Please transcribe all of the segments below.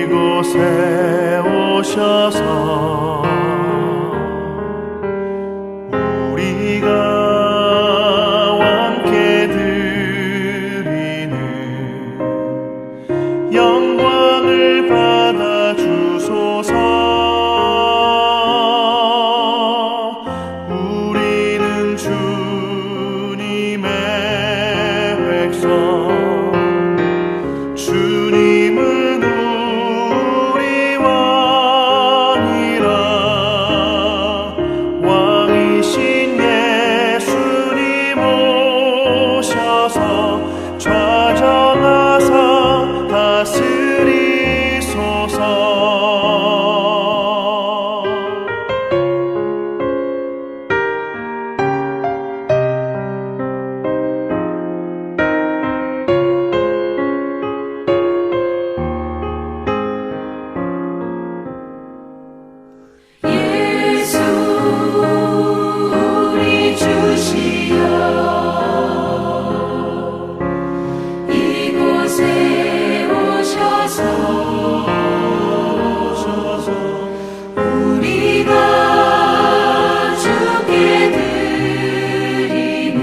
이곳에 오셔서 우리가 함께 드리는 영광을 받아 주소서. 우리는 주님의 백성, 주님은 우리 왕이라. 왕이신 예수님 오셔서 좌정하사 다스리소서. 예수 우리 주시여, 이곳에 오셔서 우리가 주께 드리는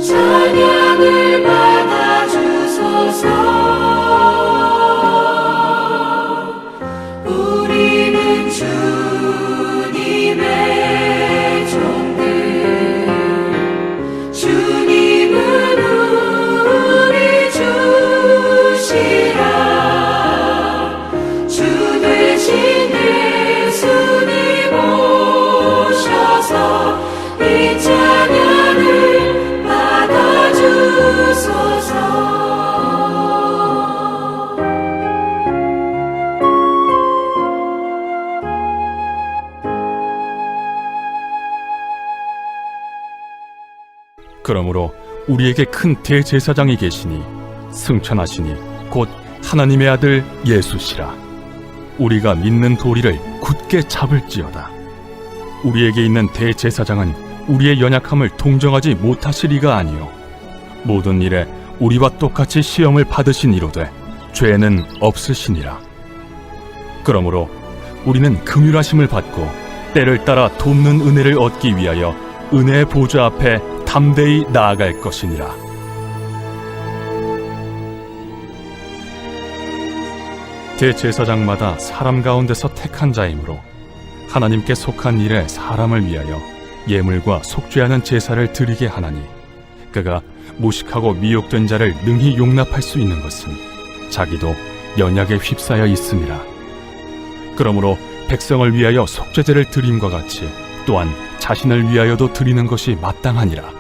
찬양을 받아 주소서. 우리는 주님의 종들, 주님은 우리 주시라. 주 되신 예수님 오셔서 이 찬양을 받아 주소서. 그러므로 우리에게 큰 대제사장이 계시니 승천하시니 곧 하나님의 아들 예수시라. 우리가 믿는 도리를 굳게 잡을지어다. 우리에게 있는 대제사장은 우리의 연약함을 동정하지 못하시리가 아니요 모든 일에 우리와 똑같이 시험을 받으신 이로되 죄는 없으시니라. 그러므로 우리는 긍휼하심을 받고 때를 따라 돕는 은혜를 얻기 위하여 은혜의 보좌 앞에 담대히 나아갈 것이니라. 대제사장마다 사람 가운데서 택한 자이므로 하나님께 속한 일에 사람을 위하여 예물과 속죄하는 제사를 드리게 하나니, 그가 무식하고 미혹된 자를 능히 용납할 수 있는 것은 자기도 연약에 휩싸여 있음이라. 그러므로 백성을 위하여 속죄제를 드림과 같이 또한 자신을 위하여도 드리는 것이 마땅하니라.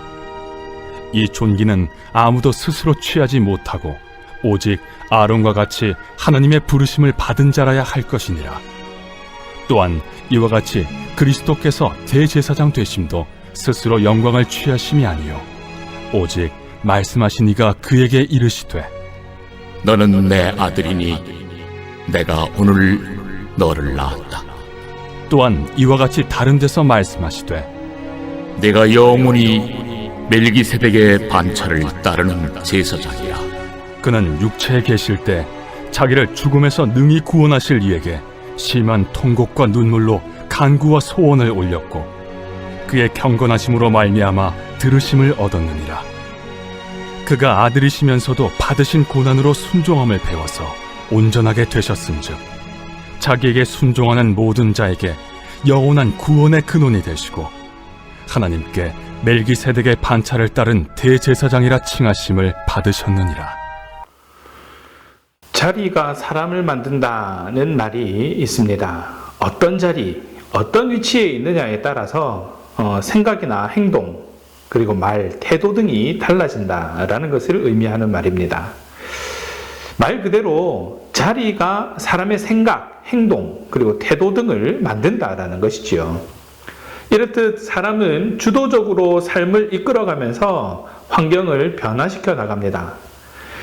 이 존귀는 아무도 스스로 취하지 못하고 오직 아론과 같이 하나님의 부르심을 받은 자라야 할 것이니라. 또한 이와 같이 그리스도께서 대제사장 되심도 스스로 영광을 취하심이 아니요 오직 말씀하신 이가 그에게 이르시되 너는 내 아들이니 내가 오늘 너를 낳았다. 또한 이와 같이 다른 데서 말씀하시되 내가 영원히 멜기세덱의 반차를 따르는 제사장이야. 그는 육체에 계실 때 자기를 죽음에서 능히 구원하실 이에게 심한 통곡과 눈물로 간구와 소원을 올렸고 그의 경건하심으로 말미암아 들으심을 얻었느니라. 그가 아들이시면서도 받으신 고난으로 순종함을 배워서 온전하게 되셨음즉 자기에게 순종하는 모든 자에게 영원한 구원의 근원이 되시고 하나님께 멜기세덱의 반차를 따른 대제사장이라 칭하심을 받으셨느니라. 자리가 사람을 만든다는 말이 있습니다. 어떤 자리, 어떤 위치에 있느냐에 따라서 생각이나 행동, 그리고 말, 태도 등이 달라진다라는 것을 의미하는 말입니다. 말 그대로 자리가 사람의 생각, 행동, 그리고 태도 등을 만든다라는 것이지요. 이렇듯 사람은 주도적으로 삶을 이끌어가면서 환경을 변화시켜 나갑니다.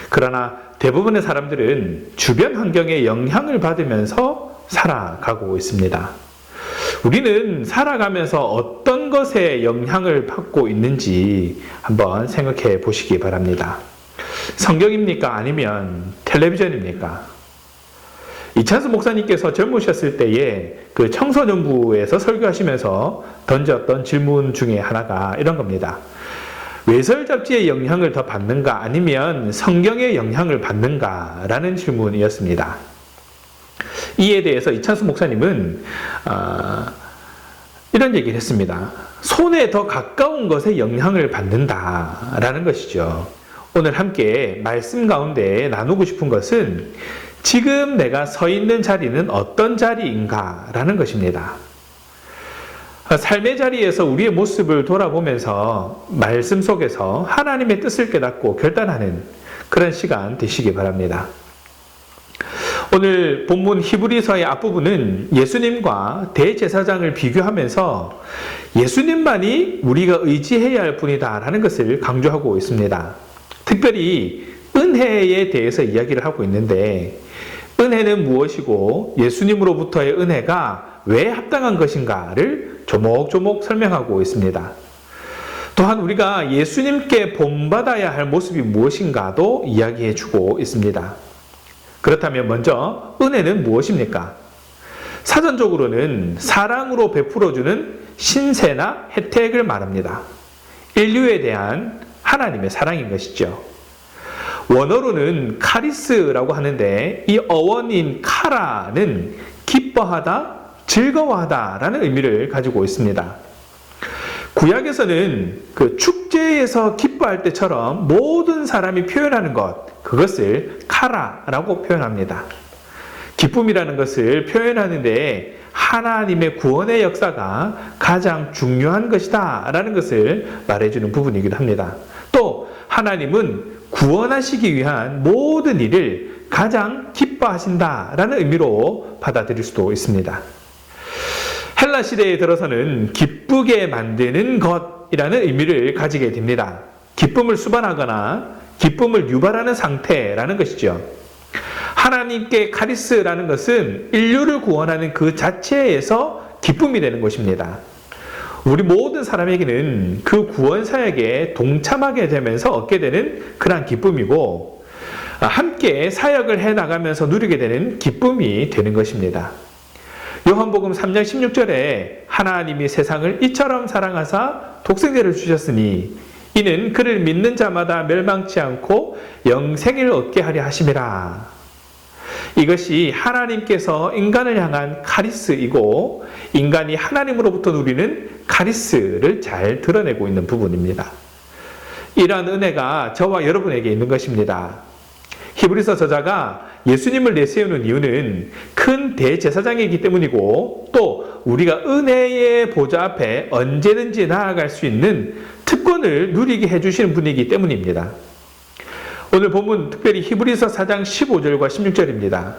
그러나 대부분의 사람들은 주변 환경에 영향을 받으면서 살아가고 있습니다. 우리는 살아가면서 어떤 것에 영향을 받고 있는지 한번 생각해 보시기 바랍니다. 성경입니까? 아니면 텔레비전입니까? 이찬수 목사님께서 젊으셨을 때에 그 청소년부에서 설교하시면서 던졌던 질문 중에 하나가 이런 겁니다. 외설 잡지의 영향을 더 받는가 아니면 성경의 영향을 받는가 라는 질문이었습니다. 이에 대해서 이찬수 목사님은 이런 얘기를 했습니다. 손에 더 가까운 것에 영향을 받는다라는 것이죠. 오늘 함께 말씀 가운데 나누고 싶은 것은 지금 내가 서 있는 자리는 어떤 자리인가 라는 것입니다. 삶의 자리에서 우리의 모습을 돌아보면서 말씀 속에서 하나님의 뜻을 깨닫고 결단하는 그런 시간 되시기 바랍니다. 오늘 본문 히브리서의 앞부분은 예수님과 대제사장을 비교하면서 예수님만이 우리가 의지해야 할 분이다 라는 것을 강조하고 있습니다. 특별히 은혜에 대해서 이야기를 하고 있는데 은혜는 무엇이고 예수님으로부터의 은혜가 왜 합당한 것인가를 조목조목 설명하고 있습니다. 또한 우리가 예수님께 본받아야 할 모습이 무엇인가도 이야기해 주고 있습니다. 그렇다면 먼저 은혜는 무엇입니까? 사전적으로는 사랑으로 베풀어주는 신세나 혜택을 말합니다. 인류에 대한 하나님의 사랑인 것이죠. 원어로는 카리스라고 하는데 이 어원인 카라는 기뻐하다, 즐거워하다 라는 의미를 가지고 있습니다. 구약에서는 그 축제에서 기뻐할 때처럼 모든 사람이 표현하는 것, 그것을 카라라고 표현합니다. 기쁨이라는 것을 표현하는데 하나님의 구원의 역사가 가장 중요한 것이다 라는 것을 말해주는 부분이기도 합니다. 또 하나님은 구원하시기 위한 모든 일을 가장 기뻐하신다 라는 의미로 받아들일 수도 있습니다. 헬라 시대에 들어서는 기쁘게 만드는 것이라는 의미를 가지게 됩니다. 기쁨을 수반하거나 기쁨을 유발하는 상태라는 것이죠. 하나님께 카리스라는 것은 인류를 구원하는 그 자체에서 기쁨이 되는 것입니다. 우리 모든 사람에게는 그 구원 사역에 동참하게 되면서 얻게 되는 그러한 기쁨이고 함께 사역을 해나가면서 누리게 되는 기쁨이 되는 것입니다. 요한복음 3장 16절에 하나님이 세상을 이처럼 사랑하사 독생자를 주셨으니 이는 그를 믿는 자마다 멸망치 않고 영생을 얻게 하려 하심이라. 이것이 하나님께서 인간을 향한 카리스이고 인간이 하나님으로부터 누리는 카리스를 잘 드러내고 있는 부분입니다. 이러한 은혜가 저와 여러분에게 있는 것입니다. 히브리서 저자가 예수님을 내세우는 이유는 큰 대제사장이기 때문이고 또 우리가 은혜의 보좌 앞에 언제든지 나아갈 수 있는 특권을 누리게 해주시는 분이기 때문입니다. 오늘 본문 특별히 히브리서 4장 15절과 16절입니다.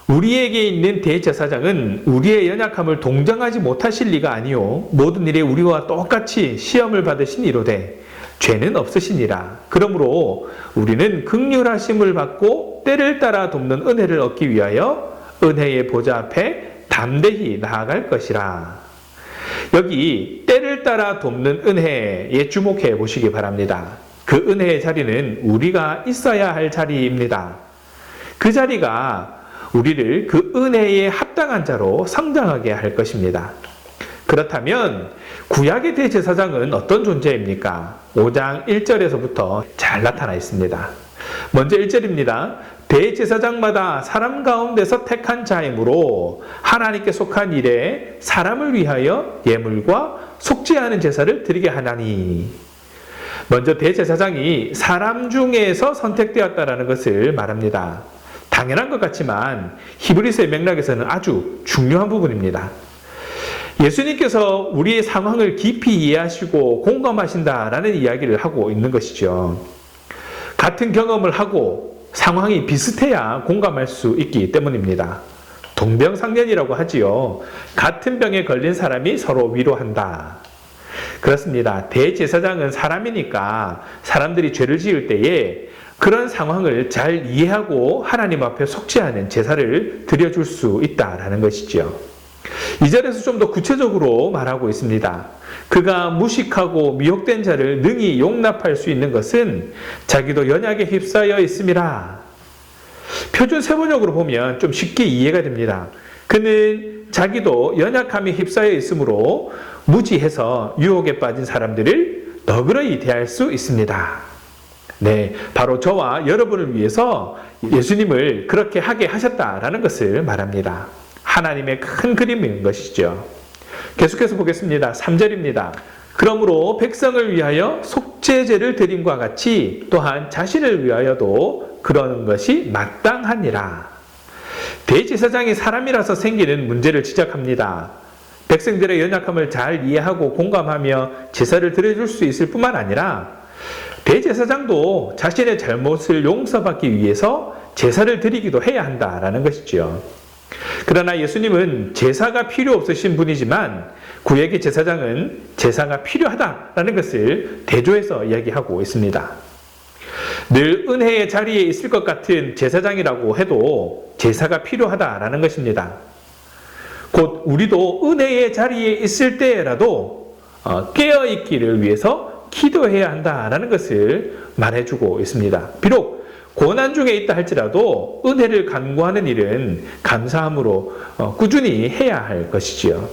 우리에게 있는 대제사장은 우리의 연약함을 동정하지 못하실 리가 아니요 모든 일에 우리와 똑같이 시험을 받으신 이로되 죄는 없으시니라. 그러므로 우리는 긍휼하심을 받고 때를 따라 돕는 은혜를 얻기 위하여 은혜의 보좌 앞에 담대히 나아갈 것이라. 여기 때를 따라 돕는 은혜에 주목해 보시기 바랍니다. 그 은혜의 자리는 우리가 있어야 할 자리입니다. 그 자리가 우리를 그 은혜에 합당한 자로 성장하게 할 것입니다. 그렇다면 구약의 대제사장은 어떤 존재입니까? 5장 1절에서부터 잘 나타나 있습니다. 먼저 1절입니다. 대제사장마다 사람 가운데서 택한 자이므로 하나님께 속한 일에 사람을 위하여 예물과 속죄하는 제사를 드리게 하나니. 먼저 대제사장이 사람 중에서 선택되었다라는 것을 말합니다. 당연한 것 같지만 히브리서의 맥락에서는 아주 중요한 부분입니다. 예수님께서 우리의 상황을 깊이 이해하시고 공감하신다라는 이야기를 하고 있는 것이죠. 같은 경험을 하고 상황이 비슷해야 공감할 수 있기 때문입니다. 동병상련이라고 하지요. 같은 병에 걸린 사람이 서로 위로한다. 그렇습니다. 대제사장은 사람이니까 사람들이 죄를 지을 때에 그런 상황을 잘 이해하고 하나님 앞에 속죄하는 제사를 드려줄 수 있다라는 것이죠. 2절에서 좀 더 구체적으로 말하고 있습니다. 그가 무식하고 미혹된 자를 능히 용납할 수 있는 것은 자기도 연약에 휩싸여 있음이라. 표준 세번역으로 보면 좀 쉽게 이해가 됩니다. 그는 자기도 연약함에 휩싸여 있으므로 무지해서 유혹에 빠진 사람들을 너그러이 대할 수 있습니다. 네, 바로 저와 여러분을 위해서 예수님을 그렇게 하게 하셨다라는 것을 말합니다. 하나님의 큰 그림인 것이죠. 계속해서 보겠습니다. 3절입니다. 그러므로 백성을 위하여 속죄제를 드림과 같이 또한 자신을 위하여도 그러는 것이 마땅하니라. 대제사장이 사람이라서 생기는 문제를 지적합니다. 백성들의 연약함을 잘 이해하고 공감하며 제사를 드려줄 수 있을 뿐만 아니라 대제사장도 자신의 잘못을 용서받기 위해서 제사를 드리기도 해야 한다라는 것이죠. 그러나 예수님은 제사가 필요 없으신 분이지만 구약의 제사장은 제사가 필요하다라는 것을 대조해서 이야기하고 있습니다. 늘 은혜의 자리에 있을 것 같은 제사장이라고 해도 제사가 필요하다라는 것입니다. 곧 우리도 은혜의 자리에 있을 때라도 깨어있기를 위해서 기도해야 한다라는 것을 말해주고 있습니다. 비록 고난 중에 있다 할지라도 은혜를 간구하는 일은 감사함으로 꾸준히 해야 할 것이지요.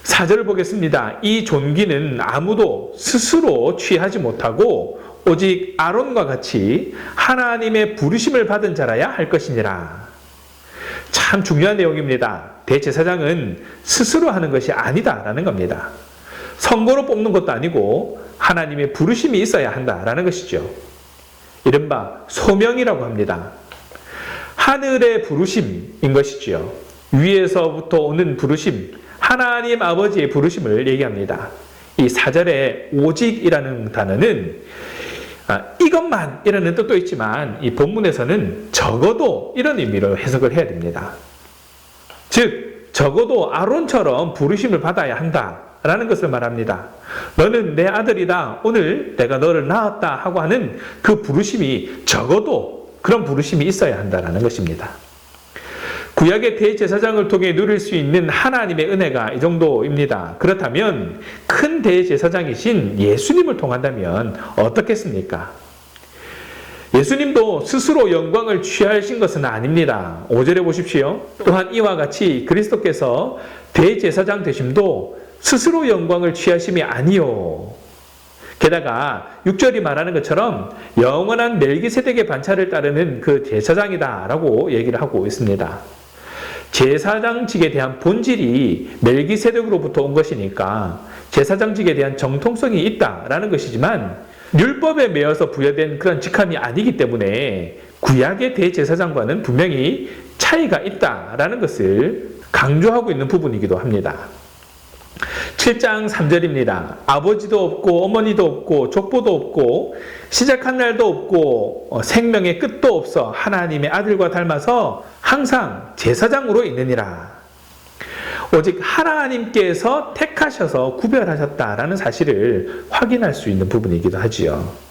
4절을 보겠습니다. 이 존귀는 아무도 스스로 취하지 못하고 오직 아론과 같이 하나님의 부르심을 받은 자라야 할 것이니라. 참 중요한 내용입니다. 대제사장은 스스로 하는 것이 아니다라는 겁니다. 선거로 뽑는 것도 아니고 하나님의 부르심이 있어야 한다라는 것이죠. 이른바 소명이라고 합니다. 하늘의 부르심인 것이지요. 위에서부터 오는 부르심, 하나님 아버지의 부르심을 얘기합니다. 이 4절에 오직이라는 단어는 이것만 이라는 뜻도 있지만 이 본문에서는 적어도 이런 의미로 해석을 해야 됩니다. 즉 적어도 아론처럼 부르심을 받아야 한다라는 것을 말합니다. 너는 내 아들이다. 오늘 내가 너를 낳았다 하고 하는 그 부르심이 적어도 그런 부르심이 있어야 한다라는 것입니다. 구약의 대제사장을 통해 누릴 수 있는 하나님의 은혜가 이 정도입니다. 그렇다면 큰 대제사장이신 예수님을 통한다면 어떻겠습니까? 예수님도 스스로 영광을 취하신 것은 아닙니다. 5절에 보십시오. 또한 이와 같이 그리스도께서 대제사장 되심도 스스로 영광을 취하심이 아니요. 게다가 6절이 말하는 것처럼 영원한 멜기세덱의 반차를 따르는 그 제사장이다라고 얘기를 하고 있습니다. 제사장직에 대한 본질이 멜기세덱으로부터 온 것이니까 제사장직에 대한 정통성이 있다라는 것이지만 율법에 매여서 부여된 그런 직함이 아니기 때문에 구약의 대제사장과는 분명히 차이가 있다라는 것을 강조하고 있는 부분이기도 합니다. 7장 3절입니다. 아버지도 없고 어머니도 없고 족보도 없고 시작한 날도 없고 생명의 끝도 없어 하나님의 아들과 닮아서 항상 제사장으로 있느니라. 오직 하나님께서 택하셔서 구별하셨다라는 사실을 확인할 수 있는 부분이기도 하지요.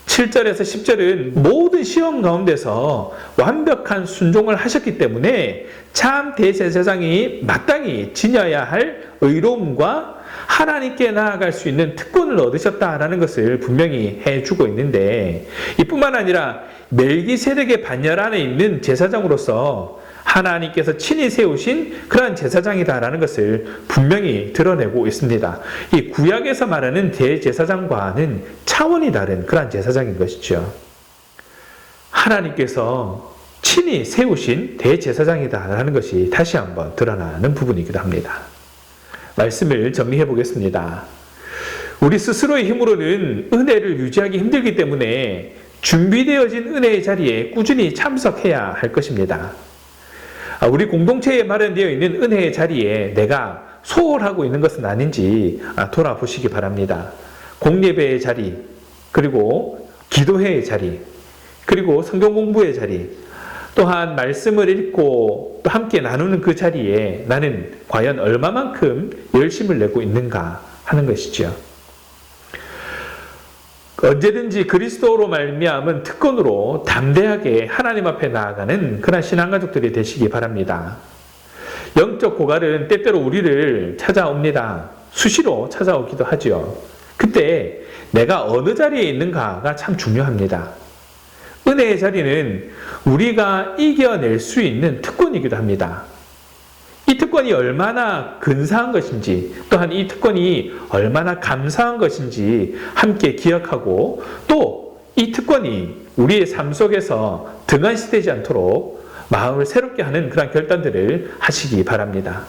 7절에서 10절은 모든 시험 가운데서 완벽한 순종을 하셨기 때문에 참 대제사장이 마땅히 지녀야 할 의로움과 하나님께 나아갈 수 있는 특권을 얻으셨다라는 것을 분명히 해주고 있는데, 이뿐만 아니라 멜기세덱의 반열 안에 있는 제사장으로서 하나님께서 친히 세우신 그러한 제사장이다라는 것을 분명히 드러내고 있습니다. 이 구약에서 말하는 대제사장과는 차원이 다른 그러한 제사장인 것이죠. 하나님께서 친히 세우신 대제사장이다라는 것이 다시 한번 드러나는 부분이기도 합니다. 말씀을 정리해 보겠습니다. 우리 스스로의 힘으로는 은혜를 유지하기 힘들기 때문에 준비되어진 은혜의 자리에 꾸준히 참석해야 할 것입니다. 우리 공동체에 마련되어 있는 은혜의 자리에 내가 소홀하고 있는 것은 아닌지 돌아보시기 바랍니다. 공예배의 자리, 그리고 기도회의 자리, 그리고 성경 공부의 자리, 또한 말씀을 읽고 또 함께 나누는 그 자리에 나는 과연 얼마만큼 열심을 내고 있는가 하는 것이죠. 언제든지 그리스도로 말미암은 특권으로 담대하게 하나님 앞에 나아가는 그런 신앙가족들이 되시기 바랍니다. 영적 고갈은 때때로 우리를 찾아옵니다. 수시로 찾아오기도 하죠. 그때 내가 어느 자리에 있는가가 참 중요합니다. 은혜의 자리는 우리가 이겨낼 수 있는 특권이기도 합니다. 이 특권이 얼마나 근사한 것인지, 또한 이 특권이 얼마나 감사한 것인지 함께 기억하고, 또 이 특권이 우리의 삶 속에서 등한시되지 않도록 마음을 새롭게 하는 그런 결단들을 하시기 바랍니다.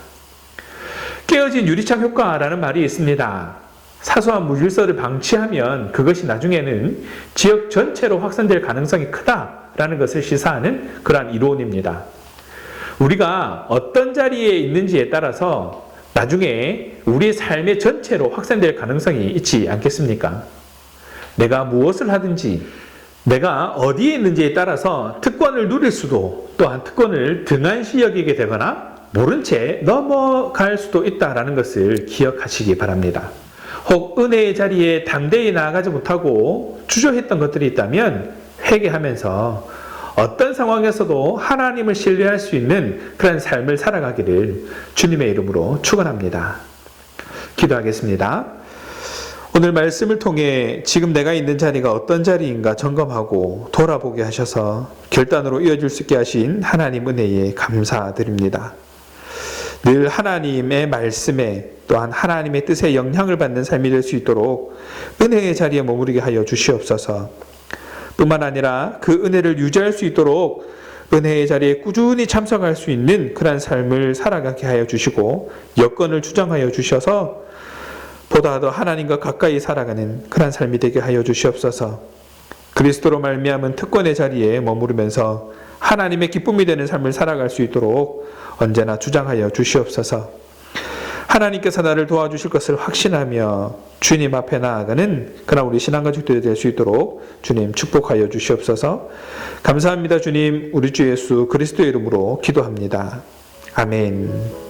깨어진 유리창 효과라는 말이 있습니다. 사소한 무질서를 방치하면 그것이 나중에는 지역 전체로 확산될 가능성이 크다라는 것을 시사하는 그러한 이론입니다. 우리가 어떤 자리에 있는지에 따라서 나중에 우리의 삶의 전체로 확산될 가능성이 있지 않겠습니까? 내가 무엇을 하든지, 내가 어디에 있는지에 따라서 특권을 누릴 수도, 또한 특권을 등한시 여기게 되거나 모른 채 넘어갈 수도 있다는 것을 기억하시기 바랍니다. 혹 은혜의 자리에 담대히 나아가지 못하고 주저했던 것들이 있다면 회개하면서 어떤 상황에서도 하나님을 신뢰할 수 있는 그런 삶을 살아가기를 주님의 이름으로 축원합니다. 기도하겠습니다. 오늘 말씀을 통해 지금 내가 있는 자리가 어떤 자리인가 점검하고 돌아보게 하셔서 결단으로 이어질 수 있게 하신 하나님 은혜에 감사드립니다. 늘 하나님의 말씀에 또한 하나님의 뜻에 영향을 받는 삶이 될 수 있도록 은혜의 자리에 머무르게 하여 주시옵소서. 뿐만 아니라 그 은혜를 유지할 수 있도록 은혜의 자리에 꾸준히 참석할 수 있는 그런 삶을 살아가게 하여 주시고 여건을 주장하여 주셔서 보다 더 하나님과 가까이 살아가는 그런 삶이 되게 하여 주시옵소서. 그리스도로 말미암은 특권의 자리에 머무르면서 하나님의 기쁨이 되는 삶을 살아갈 수 있도록 언제나 주장하여 주시옵소서. 하나님께서 나를 도와주실 것을 확신하며 주님 앞에 나아가는 그런 우리 신앙가족들이 될 수 있도록 주님 축복하여 주시옵소서. 감사합니다. 주님, 우리 주 예수 그리스도의 이름으로 기도합니다. 아멘.